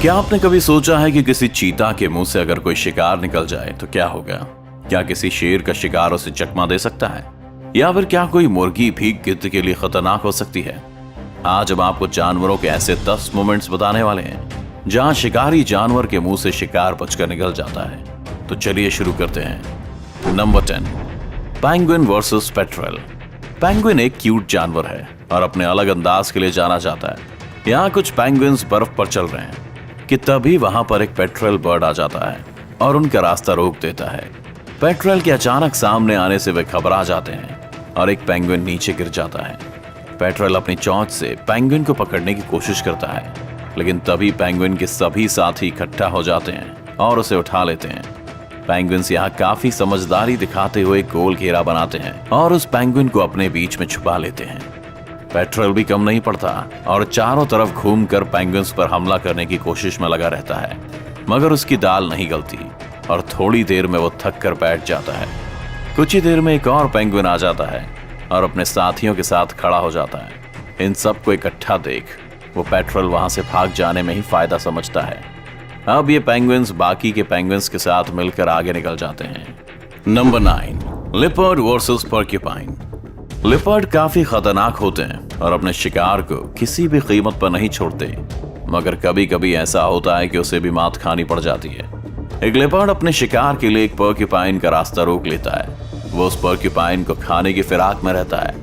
क्या आपने कभी सोचा है कि किसी चीता के मुंह से अगर कोई शिकार निकल जाए तो क्या होगा? क्या किसी शेर का शिकार उसे चकमा दे सकता है, या फिर क्या कोई मुर्गी भी गिद्ध के लिए खतरनाक हो सकती है? आज हम आपको जानवरों के ऐसे 10 मोमेंट्स बताने वाले हैं जहां शिकारी जानवर के मुंह से शिकार बचकर निकल जाता है। तो चलिए शुरू करते हैं। Number 10, penguin versus petrel. Penguin एक क्यूट जानवर है और अपने अलग अंदाज के लिए जाना जाता है। यहाँ कुछ पेंगुइन्स बर्फ पर चल रहे हैं कि तभी वहां पर एक पेट्रेल बर्ड आ जाता है और उनका रास्ता रोक देता है। पेट्रेल के अचानक सामने आने से वे घबरा जाते हैं और एक पेंगुइन नीचे गिर जाता है। पेट्रेल अपनी चोंच से पेंगुइन को पकड़ने की कोशिश करता है, लेकिन तभी पेंगुइन के सभी साथी इकट्ठा हो जाते हैं और उसे उठा लेते हैं। पेंगुइन्स यहाँ काफी समझदारी दिखाते हुए गोल घेरा बनाते हैं और उस पेंगुइन को अपने बीच में छुपा लेते हैं। पेट्रेल भी कम नहीं पड़ता और चारों तरफ घूमकर पेंगुइन्स पर हमला करने की कोशिश में लगा रहता है, मगर उसकी दाल नहीं गलती और थोड़ी देर में वो थक कर बैठ जाता है। कुछ ही देर में एक और पेंगुइन आ जाता है और अपने साथियों के साथ खड़ा हो जाता है। इन सबको इकट्ठा देख वो पेट्रेल वहां से भाग जाने में ही फायदा समझता है। अब ये पेंगुइन्स बाकी के पेंगुइन्स के साथ मिलकर आगे निकल जाते हैं। Number 9, leopard versus porcupine. Leopard काफी खतरनाक होते हैं और अपने शिकार को किसी भी कीमत पर नहीं छोड़ते, मगर कभी कभी ऐसा होता है कि उसे भी मात खानी पड़ जाती है। एक लिपर्ड अपने शिकार के लिए एक पोर्क्यूपाइन का रास्ता रोक लेता है। वो उस पोर्क्यूपाइन को खाने की फिराक में रहता है,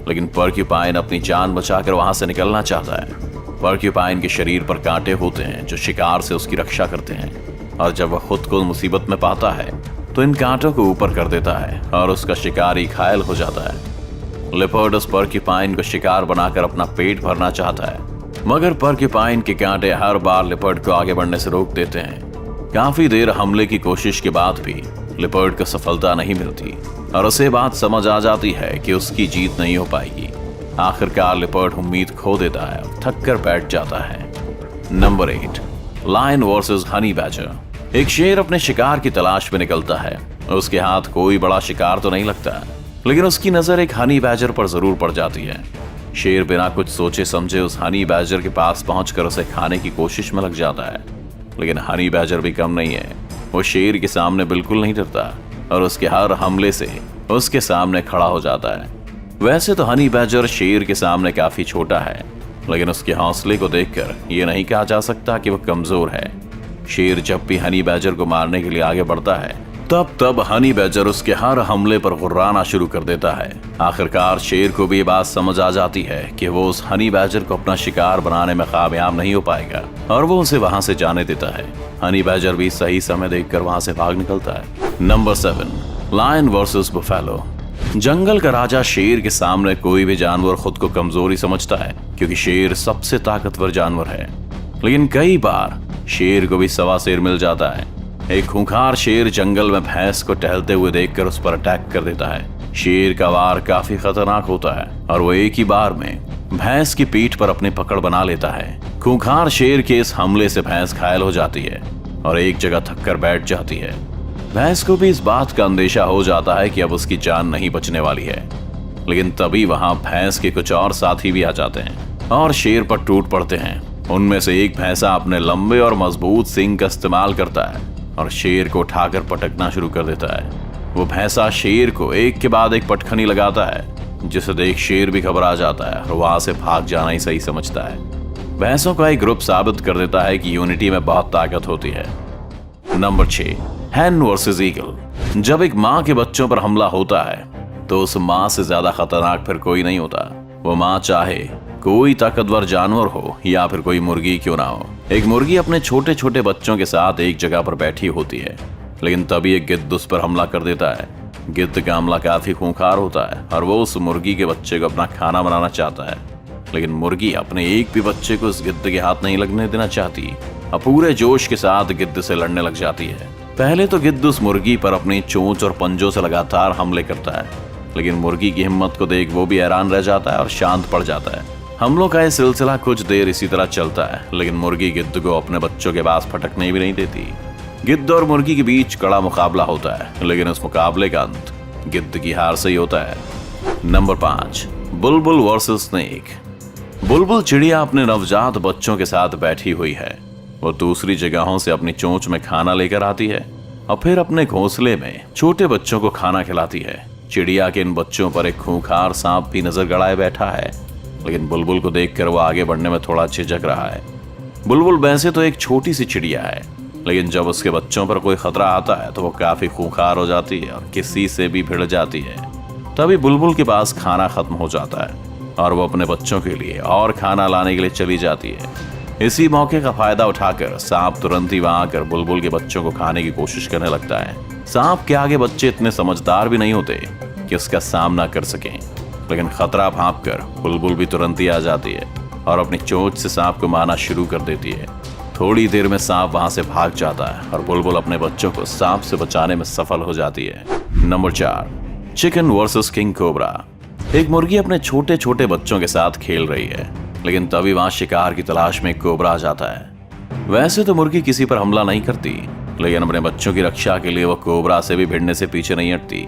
लेकिन पोर्क्यूपाइन अपनी जान बचाकर वहां से निकलना चाहता है। पोर्क्यूपाइन के शरीर पर कांटे होते हैं जो शिकार से उसकी रक्षा करते हैं, और जब वह खुद को मुसीबत में पाता है तो इन कांटों को ऊपर कर देता है और उसका शिकारी घायल हो जाता है। लिपर्ड उस पोर्क्यूपाइन को शिकार बनाकर अपना पेट भरना चाहता है, मगर पोर्क्यूपाइन के कांटे हर बार लिपर्ड को आगे बढ़ने से रोक देते हैं। काफी देर हमले की कोशिश के बाद भी लिपर्ड को सफलता नहीं मिलती और उसे बात समझ आ जाती है कि उसकी जीत नहीं हो पाएगी। आखिरकार लिपर्ड उम्मीद खो देता है और थक कर बैठ जाता है। Number 8, lion versus honey badger. एक शेर अपने शिकार की तलाश में निकलता है। उसके हाथ कोई बड़ा शिकार तो नहीं लगता, लेकिन उसकी नजर एक हनी बैजर पर जरूर पड़ जाती है। शेर बिना कुछ सोचे समझे उस हनी बैजर के पास पहुंचकर उसे खाने की कोशिश में लग जाता है, लेकिन हनी बैजर भी कम नहीं है। वो शेर के सामने बिल्कुल नहीं डरता और उसके हर हमले से उसके सामने खड़ा हो जाता है। वैसे तो हनी बैजर शेर के सामने काफी छोटा है, लेकिन उसके हौसले को देखकर ये नहीं कहा जा सकता कि वह कमजोर है। शेर जब भी हनी बैजर को मारने के लिए आगे बढ़ता है तब हनी बैजर उसके हर हमले पर गुर्राना शुरू कर देता है। आखिरकार शेर को भी ये बात समझ आ जाती है कि वो उस हनी बैजर को अपना शिकार बनाने में कामयाब नहीं हो पाएगा और वो उसे वहां से जाने देता है। हनी बैजर भी सही समय देखकर वहां से भाग निकलता है। Number 7, lion versus buffalo. जंगल का राजा शेर के सामने कोई भी जानवर खुद को कमजोरी समझता है, क्योंकि शेर सबसे ताकतवर जानवर है। लेकिन कई बार शेर को भी सवा शेर मिल जाता है। एक खूंखार शेर जंगल में भैंस को टहलते हुए देखकर उस पर अटैक कर देता है। शेर का वार काफी खतरनाक होता है और वो एक ही बार में भैंस की पीठ पर अपनी पकड़ बना लेता है। खूंखार शेर के इस हमले से भैंस घायल हो जाती है और एक जगह थक कर बैठ जाती है। भैंस को भी इस बात का अंदेशा हो जाता है कि अब उसकी जान नहीं बचने वाली है, लेकिन तभी वहां भैंस के कुछ और साथी भी आ जाते हैं और शेर पर टूट पड़ते हैं। उनमें से एक भैंसा अपने लंबे और मजबूत सींग का इस्तेमाल करता है और शेर को उठाकर पटकना शुरू कर देता है। वो भैंसा शेर को एक के बाद एक पटखनी लगाता है, जिसे देख शेर भी घबरा जाता है और वहां से भाग जाना ही सही समझता है। भैंसों का एक ग्रुप साबित कर देता है कि यूनिटी में बहुत ताकत होती है। नंबर 6, हैन वर्सेस ईगल। जब एक माँ के बच्चों पर हमला होता है तो उस माँ से ज्यादा खतरनाक फिर कोई नहीं होता। वो माँ चाहे कोई ताकतवर जानवर हो या फिर कोई मुर्गी क्यों ना हो। एक मुर्गी अपने छोटे छोटे बच्चों के साथ एक जगह पर बैठी होती है, लेकिन तभी एक गिद्ध उस पर हमला कर देता है। गिद्ध का हमला काफी खूंखार होता है और वो उस मुर्गी के बच्चे को अपना खाना बनाना चाहता है, लेकिन मुर्गी अपने एक भी बच्चे को उस गिद्ध के हाथ नहीं लगने देना चाहती और पूरे जोश के साथ गिद्ध से लड़ने लग जाती है। पहले तो गिद्ध उस मुर्गी पर अपनी चोंच और पंजों से लगातार हमले करता है, लेकिन मुर्गी की हिम्मत को देख वो भी हैरान रह जाता है और शांत पड़ जाता है। हमलों का यह सिलसिला कुछ देर इसी तरह चलता है, लेकिन मुर्गी गिद्ध को अपने बच्चों के पास फटकने भी नहीं देती। गिद्ध और मुर्गी के बीच कड़ा मुकाबला होता है, लेकिन उस मुकाबले का अंत गिद्ध की हार से ही होता है। नंबर 5, बुलबुल वर्सेस स्नेक। बुलबुल चिड़िया अपने नवजात बच्चों के साथ बैठी हुई है। वो दूसरी जगहों से अपनी चोंच में खाना लेकर आती है और फिर अपने घोंसले में छोटे बच्चों को खाना खिलाती है। चिड़िया के इन बच्चों पर एक खूंखार सांप भी नजर गड़ाए बैठा है, लेकिन बुलबुल को देखकर वो आगे बढ़ने में थोड़ा झिझक रहा है। बुलबुल वैसे तो एक छोटी सी चिड़िया है, लेकिन जब उसके बच्चों पर कोई खतरा आता है तो वो काफी खूंखार हो जाती है और किसी से भी भिड़ जाती है। तभी बुलबुल के पास खाना खत्म हो जाता है और वो अपने बच्चों के लिए और खाना लाने के लिए चली जाती है। इसी मौके का फायदा उठाकर सांप तुरंत ही वहां आकर बुलबुल के बच्चों को खाने की कोशिश करने लगता है। सांप के आगे बच्चे इतने समझदार भी नहीं होते कि उसका सामना कर सकें, लेकिन खतरा भांपकर बुलबुल भी तुरंत ही आ जाती है और अपनी चोंच से सांप को मारना शुरू कर देती है। थोड़ी देर में सांप वहां से भाग जाता है और बुलबुल अपने बच्चों को सांप से बचाने में सफल हो जाती है। Number 4, chicken versus king cobra. एक मुर्गी अपने छोटे छोटे बच्चों के साथ खेल रही है, लेकिन तभी वहां शिकार की तलाश में एक कोबरा आ जाता है। वैसे तो मुर्गी किसी पर हमला नहीं करती, लेकिन अपने बच्चों की रक्षा के लिए वो कोबरा से भी भिड़ने से पीछे नहीं हटती।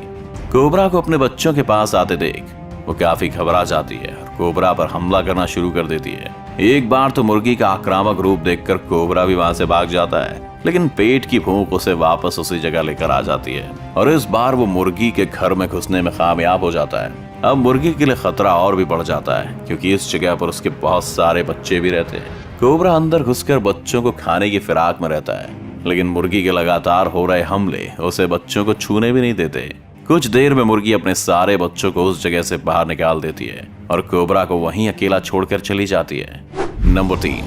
कोबरा को अपने बच्चों के पास आते देख वो काफी घबरा जाती है और कोबरा पर हमला करना शुरू कर देती है। एक बार तो मुर्गी का आक्रामक रूप देखकर कोबरा भी वहां से भाग जाता है, लेकिन पेट की भूख उसे वापस उसी जगह लेकर आ जाती है और इस बार वो मुर्गी के घर में घुसने में कामयाब हो जाता है। अब मुर्गी के लिए खतरा और भी बढ़ जाता है, क्योंकि इस जगह पर उसके बहुत सारे बच्चे भी रहते हैं। कोबरा अंदर घुसकर बच्चों को खाने की फिराक में रहता है, लेकिन मुर्गी के लगातार हो रहे हमले उसे बच्चों को छूने भी नहीं देते। कुछ देर में मुर्गी अपने सारे बच्चों को उस जगह से बाहर निकाल देती है और कोबरा को वहीं अकेला छोड़कर चली जाती है। Number 3,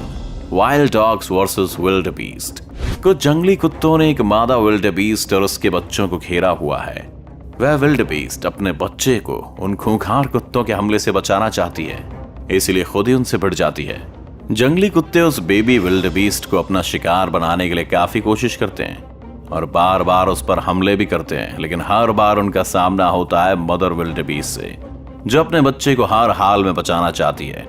wild dogs versus wildebeest. कुछ जंगली कुत्तों ने एक मादा विल्ड बीस्ट और उसके बच्चों को घेरा हुआ है। वह विल्ड बीस्ट अपने बच्चे को उन खूंखार कुत्तों के हमले से बचाना चाहती है, इसलिए खुद ही उनसे भिड़ जाती है। जंगली कुत्ते उस बेबी विल्ड बीस्ट को अपना शिकार बनाने के लिए काफी कोशिश करते हैं और बार बार उस पर हमले भी करते हैं, लेकिन हर बार उनका सामना होता है मदर विल्ड बीस्ट से, जो अपने बच्चे को हर हाल में बचाना चाहती है।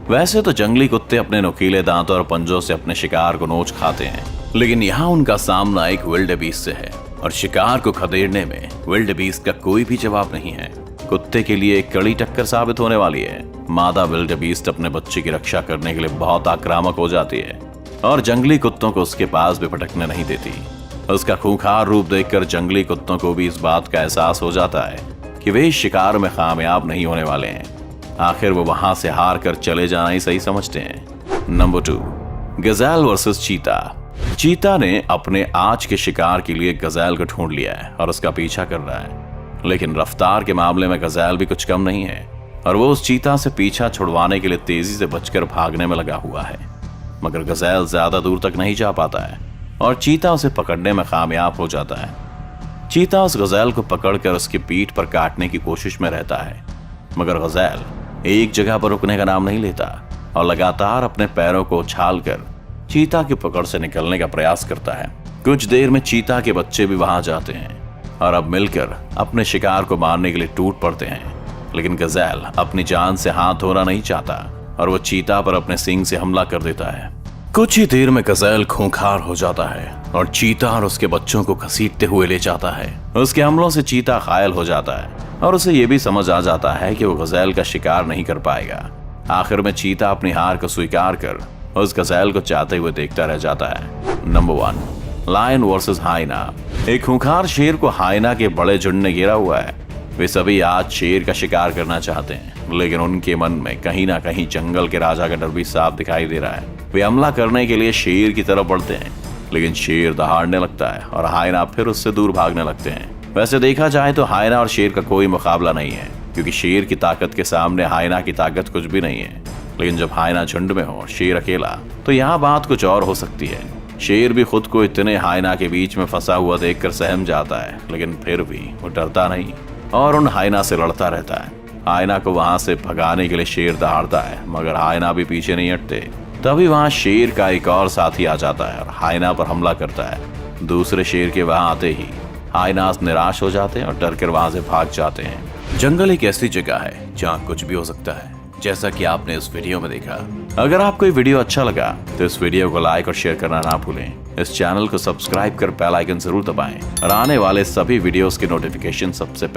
वैसे तो जंगली कुत्ते अपने नुकीले दांतों और पंजों से अपने शिकार को नोच खाते हैं, लेकिन यहाँ उनका सामना एक विल्ड बीस्ट से है और शिकार को खदेड़ने में विल्ड बीस्ट का कोई भी जवाब नहीं है। कुत्ते के लिए एक कड़ी टक्कर साबित होने वाली है। मादा विल्ड बीस्ट अपने बच्चे की रक्षा करने के लिए बहुत आक्रामक हो जाती है और जंगली कुत्तों को उसके पास भी भटकने नहीं देती। उसका खूंखार रूप देखकर जंगली कुत्तों को भी इस बात का एहसास हो जाता है कि वे इस शिकार में कामयाब नहीं होने वाले हैं। आखिर वो वहां से हार कर चले जाना ही सही समझते हैं। नंबर 2, गजेल वर्सेस चीता। चीता ने अपने आज के शिकार के लिए गजेल को ढूंढ लिया है और उसका पीछा कर रहा है, लेकिन रफ्तार के मामले में गजेल भी कुछ कम नहीं है और वो उस चीता से पीछा छुड़वाने के लिए तेजी से बचकर भागने में लगा हुआ है। मगर गजेल ज्यादा दूर तक नहीं जा पाता है और चीता उसे पकड़ने में कामयाब हो जाता है। चीता उस गजेल को पकड़कर उसकी पीठ पर काटने की कोशिश में रहता है, मगर गजेल एक जगह पर रुकने का नाम नहीं लेता और लगातार अपने पैरों को उछालकर चीता की पकड़ से निकलने का प्रयास करता है। कुछ देर में चीता के बच्चे भी वहां जाते हैं और अब मिलकर अपने शिकार को मारने के लिए टूट पड़ते हैं, लेकिन गजेल अपनी जान से हाथ धोना नहीं चाहता और वो चीता पर अपने सींग से हमला कर देता है। कुछ ही देर में गजेल खूंखार हो जाता है और चीता और उसके बच्चों को घसीटते हुए ले जाता है। उसके हमलों से चीता घायल हो जाता है और उसे ये भी समझ आ जाता है कि वो गजेल का शिकार नहीं कर पाएगा। आखिर में चीता अपनी हार को स्वीकार कर उस गजेल को चाहते हुए देखता रह जाता है। Number 1, lion versus hyena. एक खूंखार शेर को हाइना के बड़े झुंड ने घेरा हुआ है। वे सभी आज शेर का शिकार करना चाहते हैं, लेकिन उनके मन में कहीं ना कहीं जंगल के राजा का डर भी साफ दिखाई दे रहा है। वे हमला करने के लिए शेर की तरफ बढ़ते हैं, लेकिन शेर दहाड़ने लगता है और हाइना फिर उससे दूर भागने लगते हैं। वैसे देखा जाए तो हाइना और शेर का कोई मुकाबला नहीं है, क्योंकि शेर की ताकत के सामने हाइना की ताकत कुछ भी नहीं है। लेकिन जब हाइना झुंड में हो और शेर अकेला, तो यहाँ बात कुछ और हो सकती है। शेर भी खुद को इतने हाइना के बीच में फंसा हुआ देखकर सहम जाता है, लेकिन फिर भी वो डरता नहीं और उन हाइना से लड़ता रहता है। हाइना को वहां से भगाने के लिए शेर दहाड़ता है, मगर हाइना भी पीछे नहीं हटते। तभी वहां शेर का एक और साथी आ जाता है और हाइना पर हमला करता है। दूसरे शेर के वहां आते ही हाइना निराश हो जाते हैं और डर कर वहां से भाग जाते हैं। जंगल एक ऐसी जगह है जहाँ कुछ भी हो सकता है, जैसा कि आपने इस वीडियो में देखा। अगर आपको ये वीडियो अच्छा लगा तो इस वीडियो को लाइक और शेयर करना ना भूलें। इस चैनल को सब्सक्राइब कर बेल आइकन जरूर दबाएं और आने वाले सभी वीडियोस की नोटिफिकेशन सबसे पहले